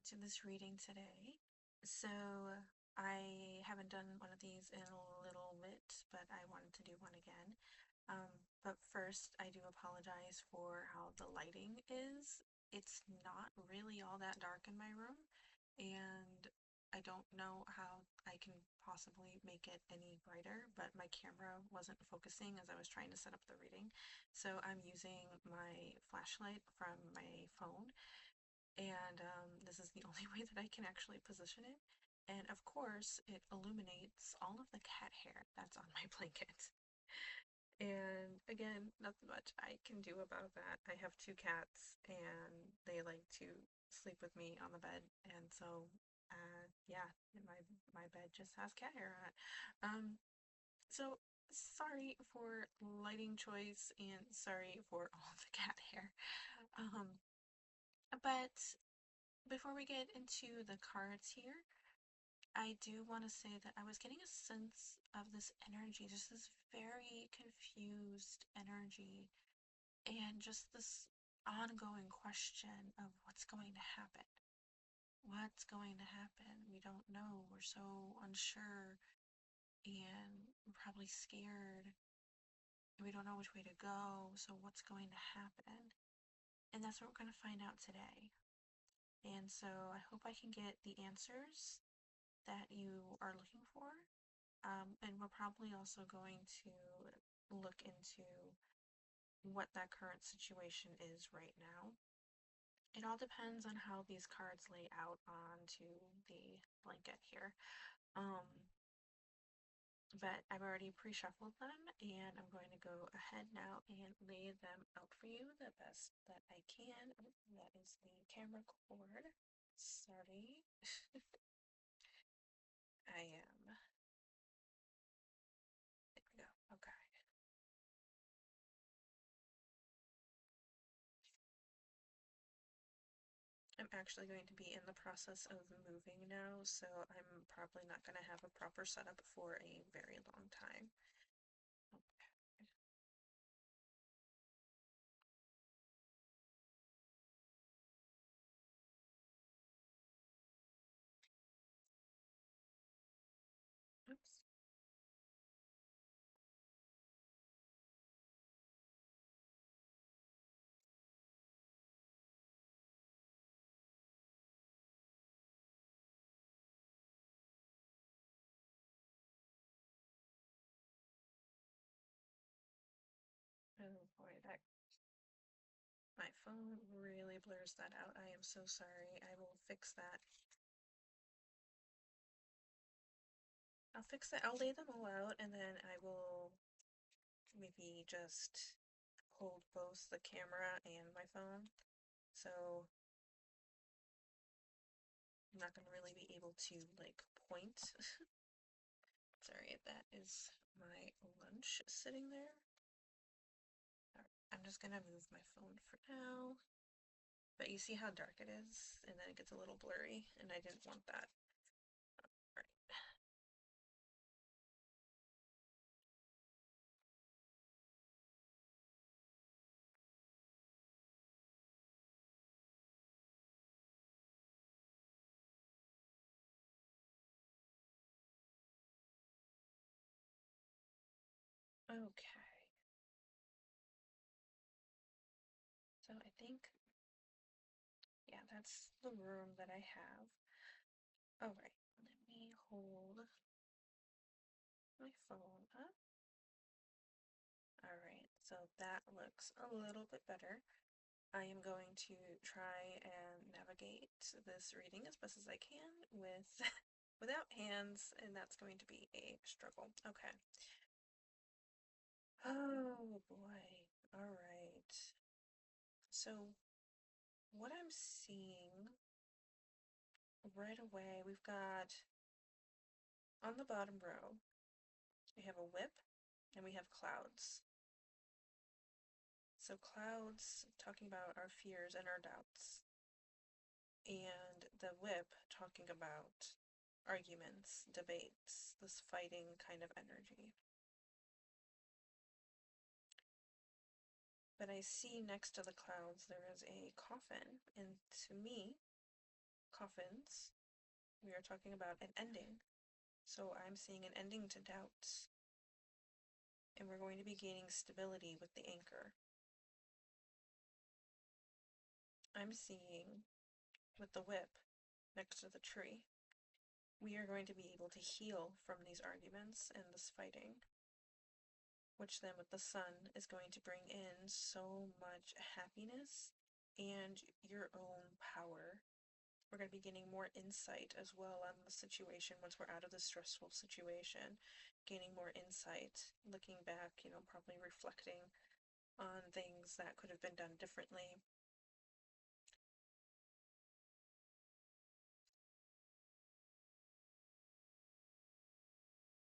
to this reading today. So, I haven't done one of these in a little bit, but I wanted to do one again. But first, I do apologize for how the lighting is. It's not really all that dark in my room, and I don't know how I can possibly make it any brighter, but my camera wasn't focusing as I was trying to set up the reading. So I'm using my flashlight from my phone, and this is the only way that I can actually position it. And of course, it illuminates all of the cat hair that's on my blanket. And again, nothing much I can do about that. I have two cats, and they like to sleep with me on the bed, and so yeah, my bed just has cat hair on it. Um, so sorry for lighting choice, and sorry for all the cat hair. Um, but before we get into the cards here, I do want to say that I was getting a sense of this energy, just this very confused energy, and just this ongoing question of what's going to happen. What's going to happen? We don't know. We're so unsure, and we're probably scared, and we don't know which way to go. So, what's going to happen? And that's what we're going to find out today. And so, I hope I can get the answers that you are looking for. And we're probably also going to look into what that current situation is right now. It all depends on how these cards lay out onto the blanket here. Um, but I've already pre-shuffled them, and I'm going to go ahead now and lay them out for you the best that I can. Oh, that is the camera cord. Sorry. I am. There we go. Okay. I'm actually going to be in the process of moving now, so I'm probably not going to have a proper setup for a very long time. Oops. Oh boy, that my phone really blurs that out. I am so sorry. I will fix that. I'll fix it. I'll lay them all out, and then I will maybe just hold both the camera and my phone. So I'm not going to really be able to like point. Sorry, that is my lunch sitting there. I'm just gonna move my phone for now. But you see how dark it is, and then it gets a little blurry, and I didn't want that. Right. Okay. So I think, yeah, that's the room that I have. Alright, let me hold my phone up. Alright, so that looks a little bit better. I am going to try and navigate this reading as best as I can with without hands, and that's going to be a struggle. Okay. Oh boy. Alright. So what I'm seeing right away, we've got on the bottom row, we have a whip and we have clouds. So clouds talking about our fears and our doubts, and the whip talking about arguments, debates, this fighting kind of energy. But I see next to the clouds there is a coffin, and to me, coffins. We are talking about an ending. So I'm seeing an ending to doubts. And we're going to be gaining stability with the anchor. I'm seeing with the whip next to the tree. We are going to be able to heal from these arguments and this fighting, which then with the sun is going to bring in so much happiness and your own power. We're going to be gaining more insight as well on the situation once we're out of the stressful situation, gaining more insight, looking back, probably reflecting on things that could have been done differently.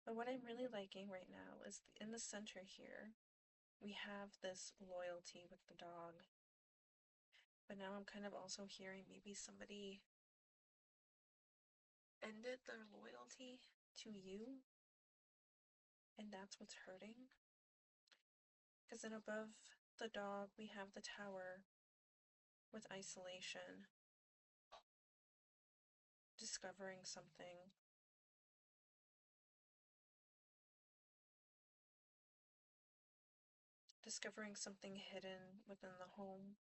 But what I'm really liking right now is in the center here, we have this loyalty with the dog. But now I'm kind of also hearing maybe somebody ended their loyalty to you, and that's what's hurting. Because then above the dog, we have the tower with isolation, discovering something. Discovering something hidden within the home,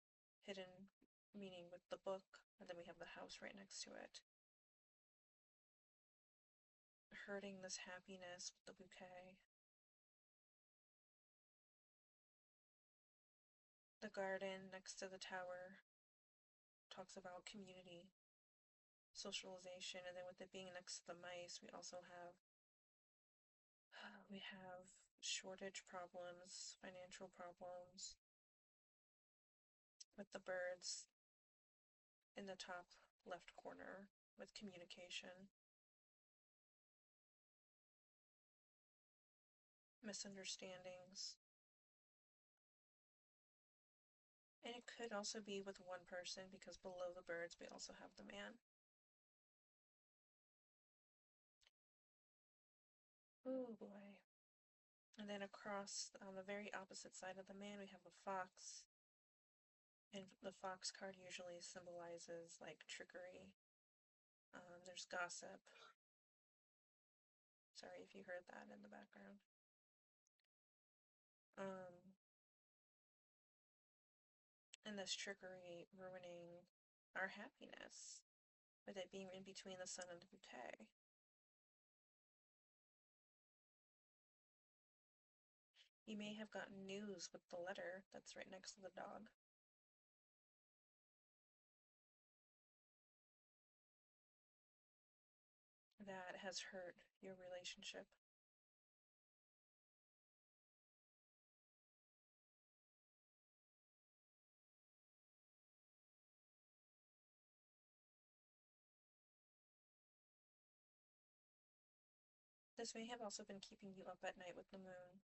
hidden meaning with the book, and then we have the house right next to it. Hurting this happiness with the bouquet. The garden next to the tower talks about community, socialization, and then with it being next to the mice, we also have shortage problems, financial problems with the birds in the top left corner with communication, misunderstandings. And it could also be with one person because below the birds we also have the man. Oh boy. And then across on the very opposite side of the man we have a fox. And the fox card usually symbolizes like trickery. There's gossip. Sorry if you heard that in the background. And this trickery ruining our happiness, with it being in between the sun and the bouquet. You may have gotten news with the letter that's right next to the dog. That has hurt your relationship. This may have also been keeping you up at night with the moon,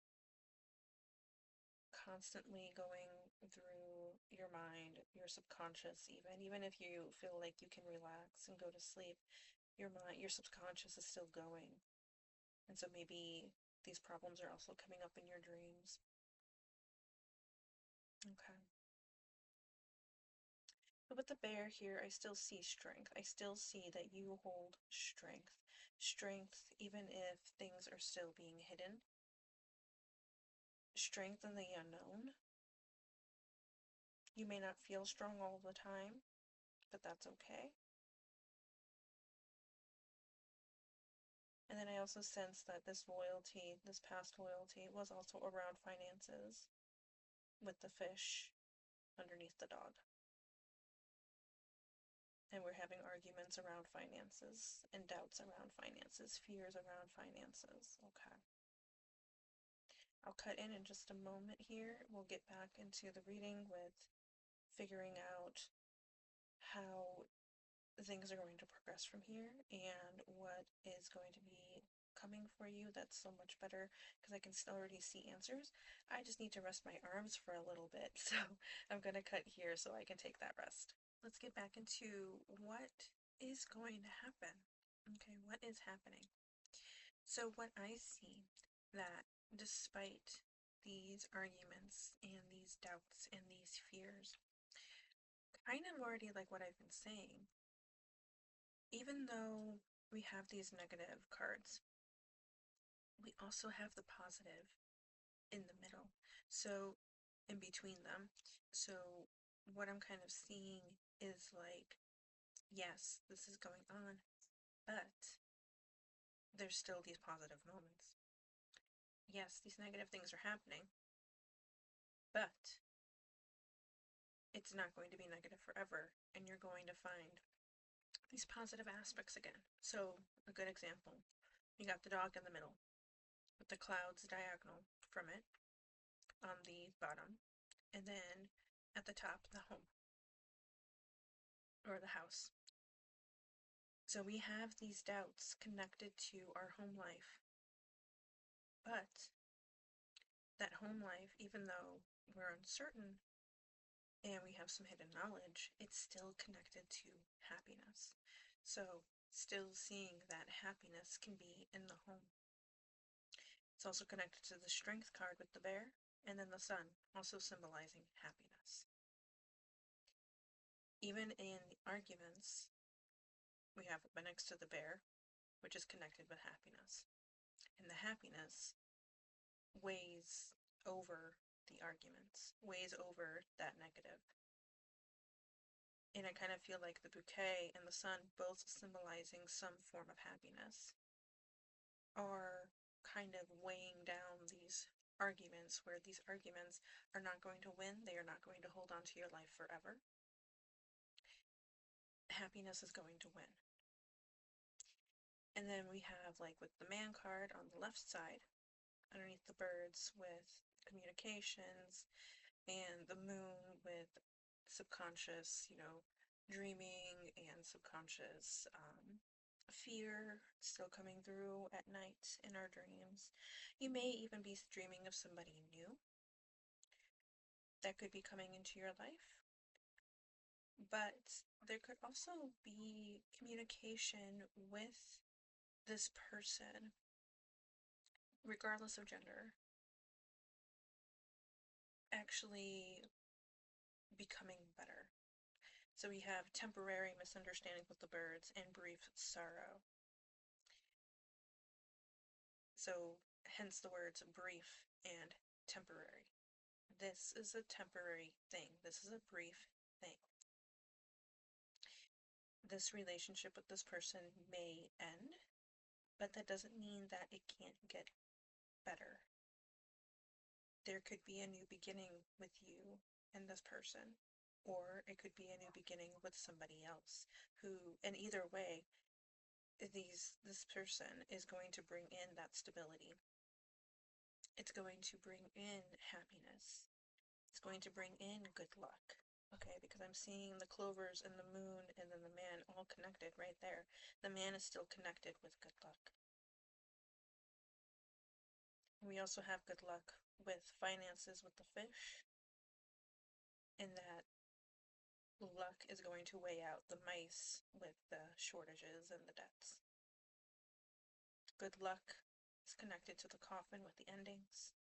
constantly going through your mind, your subconscious even if you feel like you can relax and go to sleep, your subconscious is still going. And so maybe these problems are also coming up in your dreams. Okay. But with the bear here, I still see strength. I still see that you hold strength. Strength even if things are still being hidden. Strength in the unknown. You may not feel strong all the time, but that's okay. And then I also sense that this loyalty, this past loyalty, was also around finances with the fish underneath the dog. And we're having arguments around finances and doubts around finances, fears around finances. Okay. I'll cut in just a moment here. We'll get back into the reading with figuring out how things are going to progress from here and what is going to be coming for you that's so much better because I can still already see answers. I just need to rest my arms for a little bit, so I'm going to cut here so I can take that rest. Let's get back into what is going to happen. Okay, what is happening? So what I see that despite these arguments and these doubts and these fears, kind of already like what I've been saying, even though we have these negative cards, we also have the positive in the middle. So, in between them. So, what I'm kind of seeing is like, yes, this is going on, but there's still these positive moments. Yes, these negative things are happening, but it's not going to be negative forever, and you're going to find these positive aspects again. So, a good example, you got the dog in the middle with the clouds diagonal from it on the bottom, and then at the top, the home or the house. So we have these doubts connected to our home life, but that home life, even though we're uncertain and we have some hidden knowledge, it's still connected to happiness. So, still seeing that happiness can be in the home. It's also connected to the strength card with the bear, and then the sun, also symbolizing happiness. Even in arguments, we have next to the bear, which is connected with happiness. And the happiness weighs over the arguments, weighs over that negative. And I kind of feel like the bouquet and the sun, both symbolizing some form of happiness, are kind of weighing down these arguments, where these arguments are not going to win, they are not going to hold on to your life forever. Happiness is going to win. And then we have, like with the man card on the left side, underneath the birds with communications, and the moon with subconscious, dreaming and subconscious fear still coming through at night in our dreams. You may even be dreaming of somebody new that could be coming into your life, but there could also be communication with this person, regardless of gender, actually becoming better. So we have temporary misunderstanding with the birds and brief sorrow. So hence the words brief and temporary. This is a temporary thing. This is a brief thing. This relationship with this person may end, but that doesn't mean that it can't get better. There could be a new beginning with you and this person, or it could be a new beginning with somebody else who, in either way, this person is going to bring in that stability. It's going to bring in happiness. It's going to bring in good luck. Okay, because I'm seeing the clovers and the moon and then the man all connected right there. The man is still connected with good luck. We also have good luck with finances with the fish, and that luck is going to weigh out the mice with the shortages and the debts. Good luck is connected to the coffin with the endings.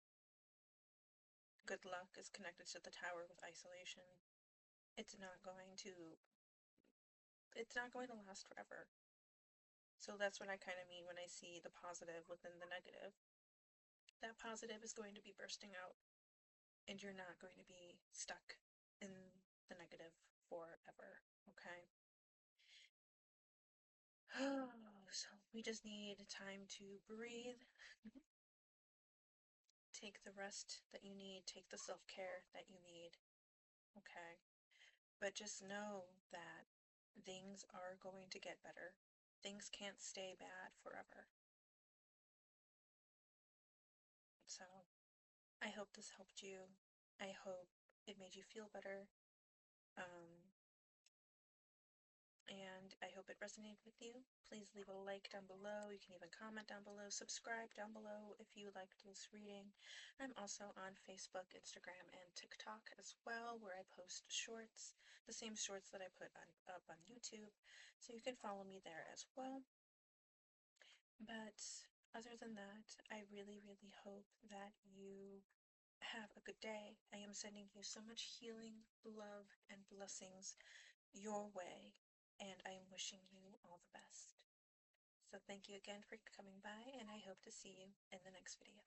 Good luck is connected to the tower with isolation. It's not going to last forever. So that's what I kind of mean when I see the positive within the negative. That positive is going to be bursting out, and you're not going to be stuck in the negative forever, okay? So we just need time to breathe, take the rest that you need, take the self-care that you need, okay? But just know that things are going to get better. Things can't stay bad forever. So I hope this helped you. I hope it made you feel better. Um, and I hope it resonated with you. Please leave a like down below. You can even comment down below. Subscribe down below if you liked this reading. I'm also on Facebook, Instagram, and TikTok as well, where I post shorts, the same shorts that I put up on YouTube. So you can follow me there as well. But other than that, I really, really hope that you have a good day. I am sending you so much healing, love, and blessings your way, and I am wishing you all the best. So thank you again for coming by, and I hope to see you in the next video.